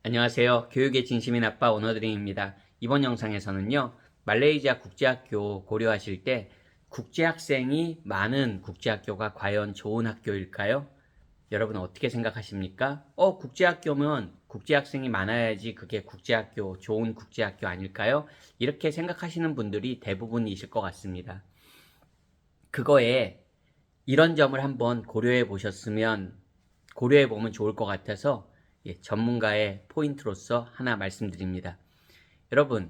안녕하세요. 교육의 진심인 아빠 오너드림입니다. 이번 영상에서는요. 말레이시아 국제학교 고려하실 때 국제학생이 많은 국제학교가 과연 좋은 학교일까요? 여러분 어떻게 생각하십니까? 국제학교면 국제학생이 많아야지 그게 국제학교, 좋은 국제학교 아닐까요? 이렇게 생각하시는 분들이 대부분이실 것 같습니다. 그거에 이런 점을 한번 고려해 보면 좋을 것 같아서 전문가의 포인트로서 하나 말씀드립니다. 여러분,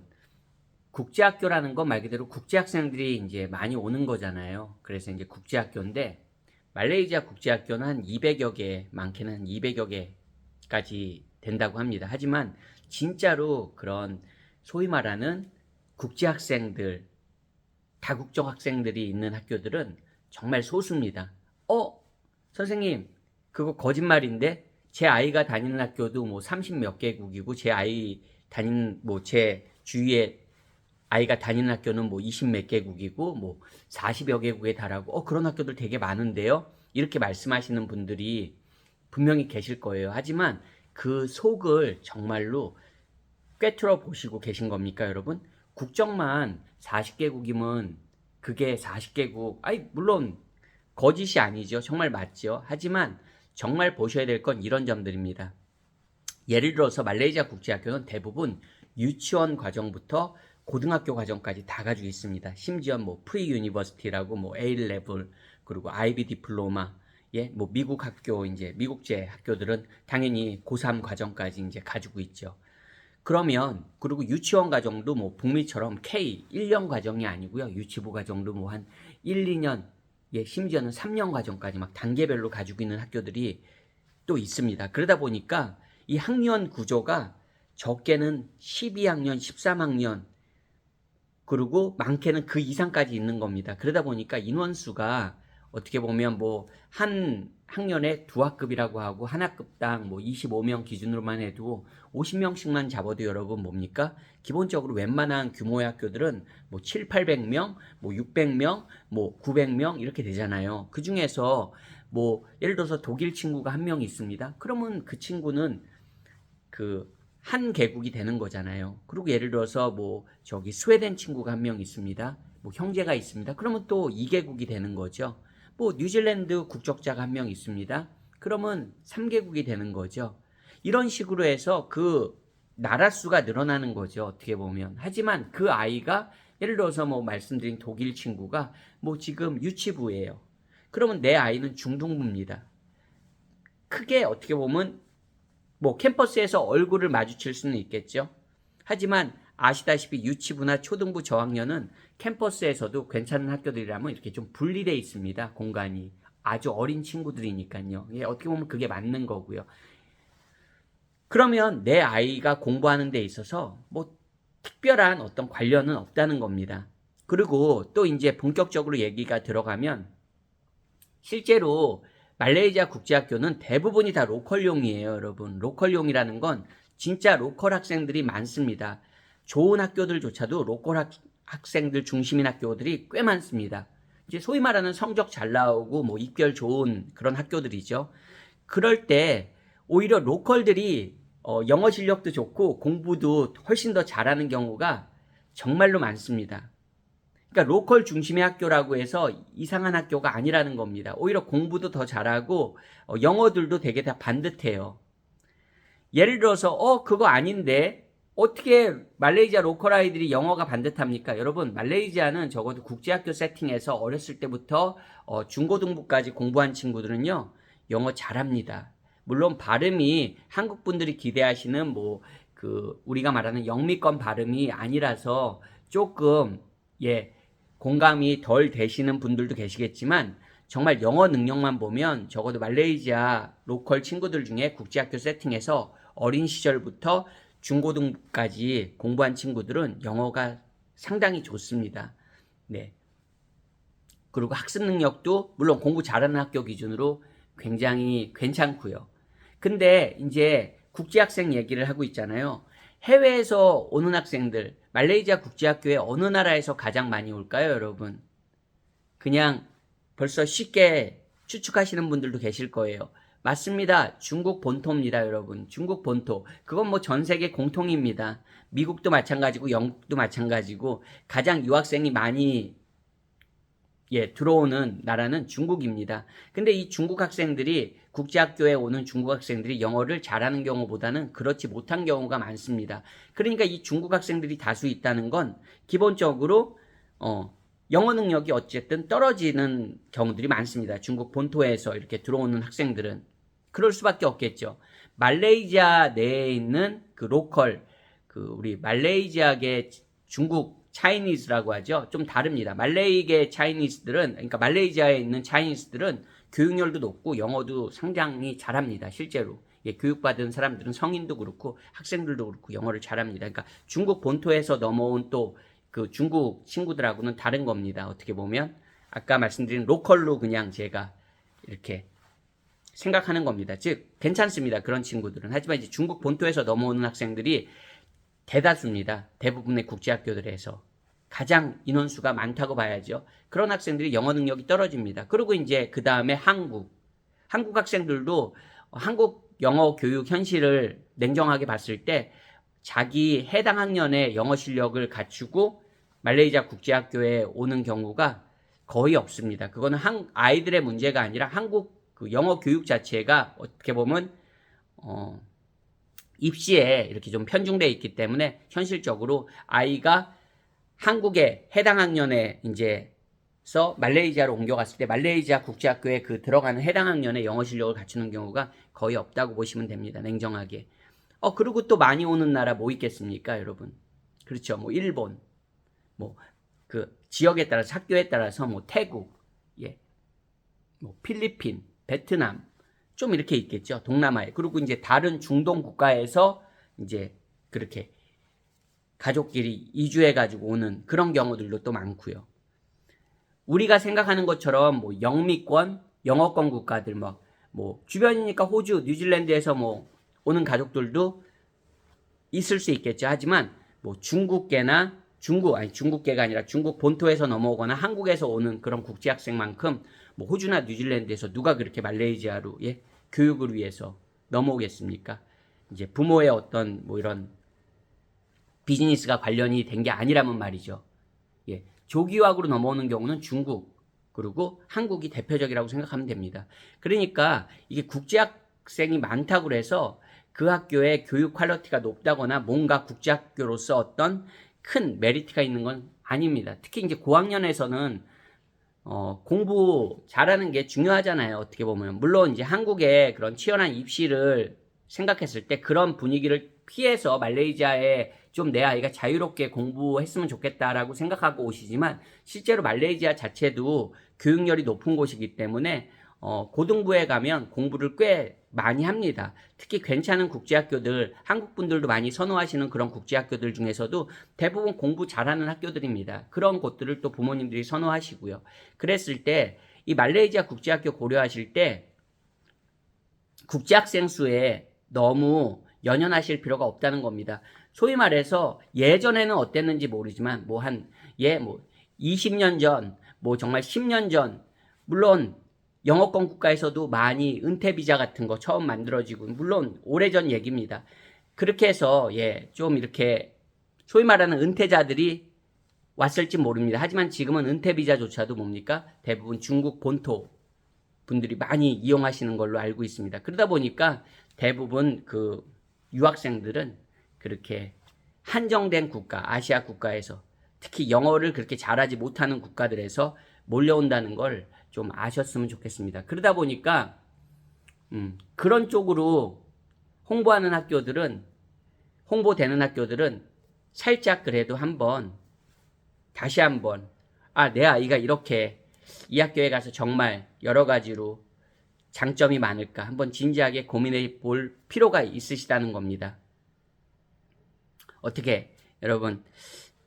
국제학교라는 건 말 그대로 국제학생들이 이제 많이 오는 거잖아요. 그래서 이제 국제학교인데, 말레이시아 국제학교는 한 200여 개, 많게는 한 200여 개까지 된다고 합니다. 하지만 진짜로 그런 소위 말하는 국제학생들, 다국적 학생들이 있는 학교들은 정말 소수입니다. 선생님, 그거 거짓말인데? 제 아이가 다니는 학교도 뭐 30 몇 개국이고, 제 주위에 아이가 다니는 학교는 뭐 20 몇 개국이고, 뭐 40여 개국에 달하고, 그런 학교들 되게 많은데요? 이렇게 말씀하시는 분들이 분명히 계실 거예요. 하지만 그 속을 정말로 꿰뚫어 보시고 계신 겁니까, 여러분? 국적만 40개국이면 그게 40개국, 물론 거짓이 아니죠. 정말 맞죠. 하지만 정말 보셔야 될 건 이런 점들입니다. 예를 들어서 말레이시아 국제학교는 대부분 유치원 과정부터 고등학교 과정까지 다 가지고 있습니다. 심지어 뭐 프리 유니버시티라고 뭐 A 레벨 그리고 IB 디플로마 뭐 미국 학교 이제 미국제 학교들은 당연히 고3 과정까지 이제 가지고 있죠. 그리고 유치원 과정도 뭐 북미처럼 K 1년 과정이 아니고요. 유치부 과정도 뭐 한 1, 2년 심지어는 3년 과정까지 막 단계별로 가지고 있는 학교들이 또 있습니다. 그러다 보니까 이 학년 구조가 적게는 12학년, 13학년, 그리고 많게는 그 이상까지 있는 겁니다. 그러다 보니까 인원수가 어떻게 보면 뭐 한 학년에 두 학급이라고 하고 한 학급당 뭐 25명 기준으로만 해도 50명씩만 잡아도 여러분 뭡니까? 기본적으로 웬만한 규모의 학교들은 뭐 7, 800명, 뭐 600명, 뭐 900명 이렇게 되잖아요. 그 중에서 뭐 예를 들어서 독일 친구가 한 명 있습니다. 그러면 그 친구는 그 한 개국이 되는 거잖아요. 그리고 예를 들어서 뭐 저기 스웨덴 친구가 한 명 있습니다. 뭐 형제가 있습니다. 그러면 또 2개국이 되는 거죠. 뭐 뉴질랜드 국적자가 한 명 있습니다. 그러면 3개국이 되는 거죠. 이런 식으로 해서 그 나라 수가 늘어나는 거죠. 어떻게 보면. 하지만 그 아이가 예를 들어서 뭐 말씀드린 독일 친구가 뭐 지금 유치부예요. 그러면 내 아이는 중등부입니다. 크게 어떻게 보면 뭐 캠퍼스에서 얼굴을 마주칠 수는 있겠죠. 하지만 아시다시피 유치부나 초등부 저학년은 캠퍼스에서도 괜찮은 학교들이라면 이렇게 좀 분리되어 있습니다. 공간이. 아주 어린 친구들이니까요. 어떻게 보면 그게 맞는 거고요. 그러면 내 아이가 공부하는 데 있어서 뭐 특별한 어떤 관련은 없다는 겁니다. 그리고 또 이제 본격적으로 얘기가 들어가면 실제로 말레이시아 국제학교는 대부분이 다 로컬용이에요, 여러분. 로컬용이라는 건 진짜 로컬 학생들이 많습니다. 좋은 학교들조차도 로컬 학생들 중심인 학교들이 꽤 많습니다. 이제 소위 말하는 성적 잘 나오고 뭐 입결 좋은 그런 학교들이죠. 그럴 때 오히려 로컬들이 영어 실력도 좋고 공부도 훨씬 더 잘하는 경우가 정말로 많습니다. 그러니까 로컬 중심의 학교라고 해서 이상한 학교가 아니라는 겁니다. 오히려 공부도 더 잘하고 영어들도 되게 다 반듯해요. 예를 들어서 그거 아닌데 어떻게 말레이시아 로컬 아이들이 영어가 반듯합니까? 여러분, 말레이시아는 적어도 국제학교 세팅에서 어렸을 때부터 중고등부까지 공부한 친구들은요 영어 잘합니다. 물론 발음이 한국 분들이 기대하시는 뭐 그 우리가 말하는 영미권 발음이 아니라서 조금 공감이 덜 되시는 분들도 계시겠지만 정말 영어 능력만 보면 적어도 말레이시아 로컬 친구들 중에 국제학교 세팅에서 어린 시절부터 중고등까지 공부한 친구들은 영어가 상당히 좋습니다. 네. 그리고 학습 능력도 물론 공부 잘하는 학교 기준으로 굉장히 괜찮고요. 근데 이제 국제학생 얘기를 하고 있잖아요. 해외에서 오는 학생들, 말레이시아 국제학교에 어느 나라에서 가장 많이 올까요, 여러분? 그냥 벌써 쉽게 추측하시는 분들도 계실 거예요. 맞습니다. 중국 본토입니다, 여러분. 중국 본토. 그건 뭐 전 세계 공통입니다. 미국도 마찬가지고 영국도 마찬가지고 가장 유학생이 많이 들어오는 나라는 중국입니다. 근데 이 중국 학생들이 국제학교에 오는 중국 학생들이 영어를 잘하는 경우보다는 그렇지 못한 경우가 많습니다. 그러니까 이 중국 학생들이 다수 있다는 건 기본적으로 영어 능력이 어쨌든 떨어지는 경우들이 많습니다. 중국 본토에서 이렇게 들어오는 학생들은 그럴 수밖에 없겠죠. 말레이시아 내에 있는 그 로컬 우리 말레이시아계 중국 차이니즈라고 하죠. 좀 다릅니다. 말레이계 차이니즈들은, 그러니까 말레이시아에 있는 차이니즈들은 교육열도 높고 영어도 상당히 잘합니다. 실제로. 교육받은 사람들은 성인도 그렇고 학생들도 그렇고 영어를 잘합니다. 그러니까 중국 본토에서 넘어온 또 그 중국 친구들하고는 다른 겁니다. 어떻게 보면. 아까 말씀드린 로컬로 그냥 제가 이렇게 생각하는 겁니다. 즉, 괜찮습니다. 그런 친구들은. 하지만 이제 중국 본토에서 넘어오는 학생들이 대다수입니다. 대부분의 국제학교들에서. 가장 인원수가 많다고 봐야죠. 그런 학생들이 영어 능력이 떨어집니다. 그리고 이제 그 다음에 한국 학생들도 한국 영어 교육 현실을 냉정하게 봤을 때 자기 해당 학년의 영어 실력을 갖추고 말레이시아 국제학교에 오는 경우가 거의 없습니다. 그거는 아이들의 문제가 아니라 한국 그 영어 교육 자체가 어떻게 보면 입시에 이렇게 좀 편중되어 있기 때문에 현실적으로 아이가 한국의 해당 학년에 이제서 말레이시아로 옮겨갔을 때 말레이시아 국제학교에 그 들어가는 해당 학년의 영어 실력을 갖추는 경우가 거의 없다고 보시면 됩니다. 냉정하게. 그리고 또 많이 오는 나라 뭐 있겠습니까, 여러분? 그렇죠. 뭐 일본, 뭐 그 지역에 따라서 학교에 따라서 뭐 태국, 뭐 필리핀, 베트남 좀 이렇게 있겠죠. 동남아에. 그리고 이제 다른 중동 국가에서 이제 그렇게 가족끼리 이주해가지고 오는 그런 경우들도 또 많고요. 우리가 생각하는 것처럼 뭐 영미권, 영어권 국가들 뭐 주변이니까 호주, 뉴질랜드에서 뭐 오는 가족들도 있을 수 있겠죠. 하지만 뭐 중국계가 아니라 중국 본토에서 넘어오거나 한국에서 오는 그런 국제학생만큼 뭐 호주나 뉴질랜드에서 누가 그렇게 말레이시아로 교육을 위해서 넘어오겠습니까? 이제 부모의 어떤 뭐 이런 비즈니스가 관련이 된 게 아니라면 말이죠. 조기유학으로 넘어오는 경우는 중국 그리고 한국이 대표적이라고 생각하면 됩니다. 그러니까 이게 국제학생이 많다고 해서 그 학교의 교육 퀄리티가 높다거나 뭔가 국제학교로서 어떤 큰 메리트가 있는 건 아닙니다. 특히 이제 고학년에서는 공부 잘하는 게 중요하잖아요. 어떻게 보면. 물론 이제 한국의 그런 치열한 입시를 생각했을 때 그런 분위기를 피해서 말레이시아에 좀 내 아이가 자유롭게 공부했으면 좋겠다라고 생각하고 오시지만 실제로 말레이시아 자체도 교육열이 높은 곳이기 때문에 고등부에 가면 공부를 꽤 많이 합니다. 특히 괜찮은 국제학교들, 한국분들도 많이 선호하시는 그런 국제학교들 중에서도 대부분 공부 잘하는 학교들입니다. 그런 곳들을 또 부모님들이 선호하시고요. 그랬을 때 이 말레이시아 국제학교 고려하실 때 국제학생 수에 너무 연연하실 필요가 없다는 겁니다. 소위 말해서 예전에는 어땠는지 모르지만 뭐 20년 전, 뭐 정말 10년 전 물론 영어권 국가에서도 많이 은퇴 비자 같은 거 처음 만들어지고 물론 오래전 얘기입니다. 그렇게 해서 좀 이렇게 소위 말하는 은퇴자들이 왔을지 모릅니다. 하지만 지금은 은퇴 비자조차도 뭡니까? 대부분 중국 본토 분들이 많이 이용하시는 걸로 알고 있습니다. 그러다 보니까 대부분 그 유학생들은 그렇게 한정된 국가, 아시아 국가에서 특히 영어를 그렇게 잘하지 못하는 국가들에서 몰려온다는 걸 좀 아셨으면 좋겠습니다. 그러다 보니까 그런 쪽으로 홍보되는 학교들은 살짝 그래도 다시 한번 내 아이가 이렇게 이 학교에 가서 정말 여러 가지로 장점이 많을까 한번 진지하게 고민해 볼 필요가 있으시다는 겁니다. 어떻게 여러분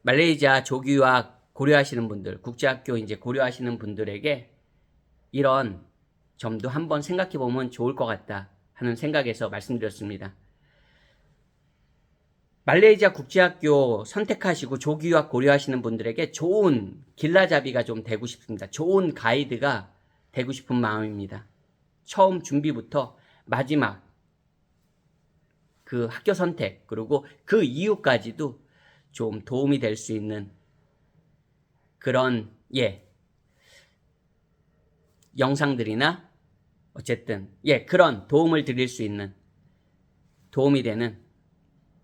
말레이시아 조기유학 고려하시는 분들, 국제학교 이제 고려하시는 분들에게 이런 점도 한번 생각해 보면 좋을 것 같다 하는 생각에서 말씀드렸습니다. 말레이시아 국제학교 선택하시고 조기유학 고려하시는 분들에게 좋은 길라잡이가 좀 되고 싶습니다. 좋은 가이드가 되고 싶은 마음입니다. 처음 준비부터 마지막 그 학교 선택 그리고 그 이유까지도 좀 도움이 될 수 있는 그런 영상들이나 어쨌든 그런 도움을 드릴 수 있는 도움이 되는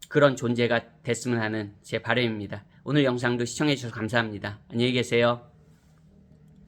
그런 존재가 됐으면 하는 제 바람입니다. 오늘 영상도 시청해 주셔서 감사합니다. 안녕히 계세요.